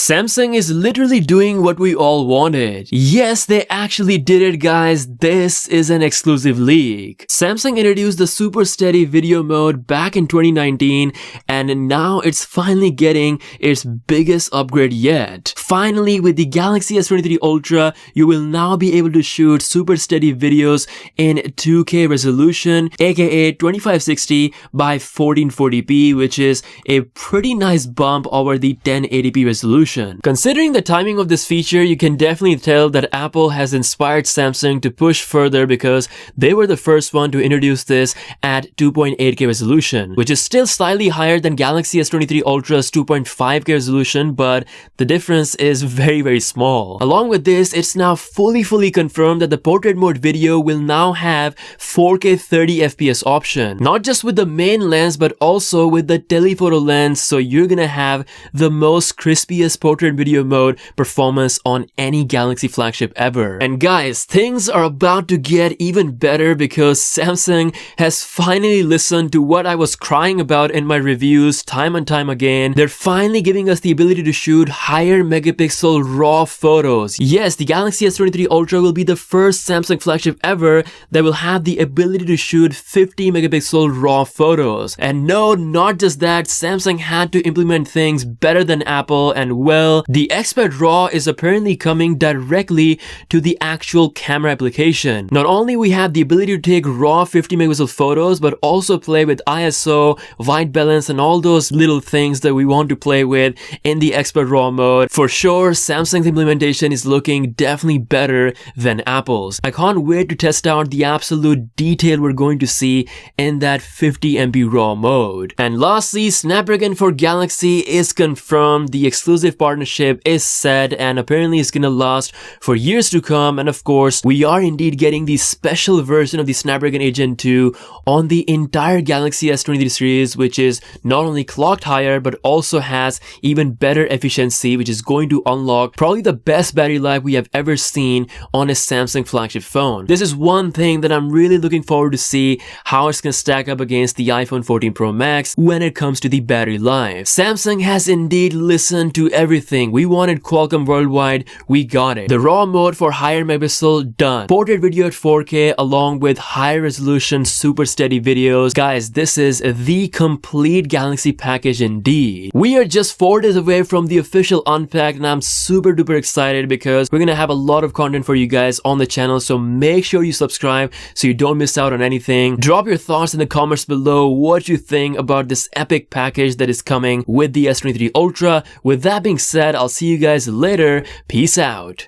Samsung is literally doing what we all wanted. Yes, they actually did it, guys. This is an exclusive leak. Samsung introduced the super steady video mode back in 2019, and now it's finally getting its biggest upgrade yet. Finally, with the Galaxy S23 Ultra, you will now be able to shoot super steady videos in 2K resolution, aka 2560 by 1440p, which is a pretty nice bump over the 1080p resolution. Considering the timing of this feature, you can definitely tell that Apple has inspired Samsung to push further because they were the first one to introduce this at 2.8K resolution, which is still slightly higher than Galaxy S23 Ultra's 2.5K resolution, but the difference is very small. Along with this, it's now fully confirmed that the portrait mode video will now have 4K 30fps option, not just with the main lens but also with the telephoto lens, so you're gonna have the most crispiest portrait video mode performance on any Galaxy flagship ever. And guys, things are about to get even better because Samsung has finally listened to what I was crying about in my reviews time and time again. They're finally giving us the ability to shoot higher megapixel raw photos. Yes, the Galaxy S23 Ultra will be the first Samsung flagship ever that will have the ability to shoot 50 megapixel raw photos. And no, not just that, Samsung had to implement things better than Apple, and well, the Expert RAW is apparently coming directly to the actual camera application. Not only we have the ability to take raw 50 megapixel photos, but also play with ISO, white balance, and all those little things that we want to play with in the Expert RAW mode. For sure, Samsung's implementation is looking definitely better than Apple's. I can't wait to test out the absolute detail we're going to see in that 50 MB RAW mode. And lastly, Snapdragon for Galaxy is confirmed. The exclusive partnership is set and apparently it's gonna last for years to come. And of course, we are indeed getting the special version of the Snapdragon 8 Gen 2 on the entire Galaxy S23 series, which is not only clocked higher but also has even better efficiency, which is going to unlock probably the best battery life we have ever seen on a Samsung flagship phone. This is one thing that I'm really looking forward to see how it's gonna stack up against the iPhone 14 Pro Max when it comes to the battery life. Samsung has indeed listened to everything. We wanted Qualcomm worldwide, we got it. The raw mode for higher megapixel, done. Portrait video at 4K along with high resolution super steady videos. Guys, this is the complete Galaxy package indeed. We are just 4 days away from the official Unpacked, and I'm super duper excited because we're gonna have a lot of content for you guys on the channel, so make sure you subscribe so you don't miss out on anything. Drop your thoughts in the comments below what you think about this epic package that is coming with the S23 Ultra. With that being said, I'll see you guys later. Peace out.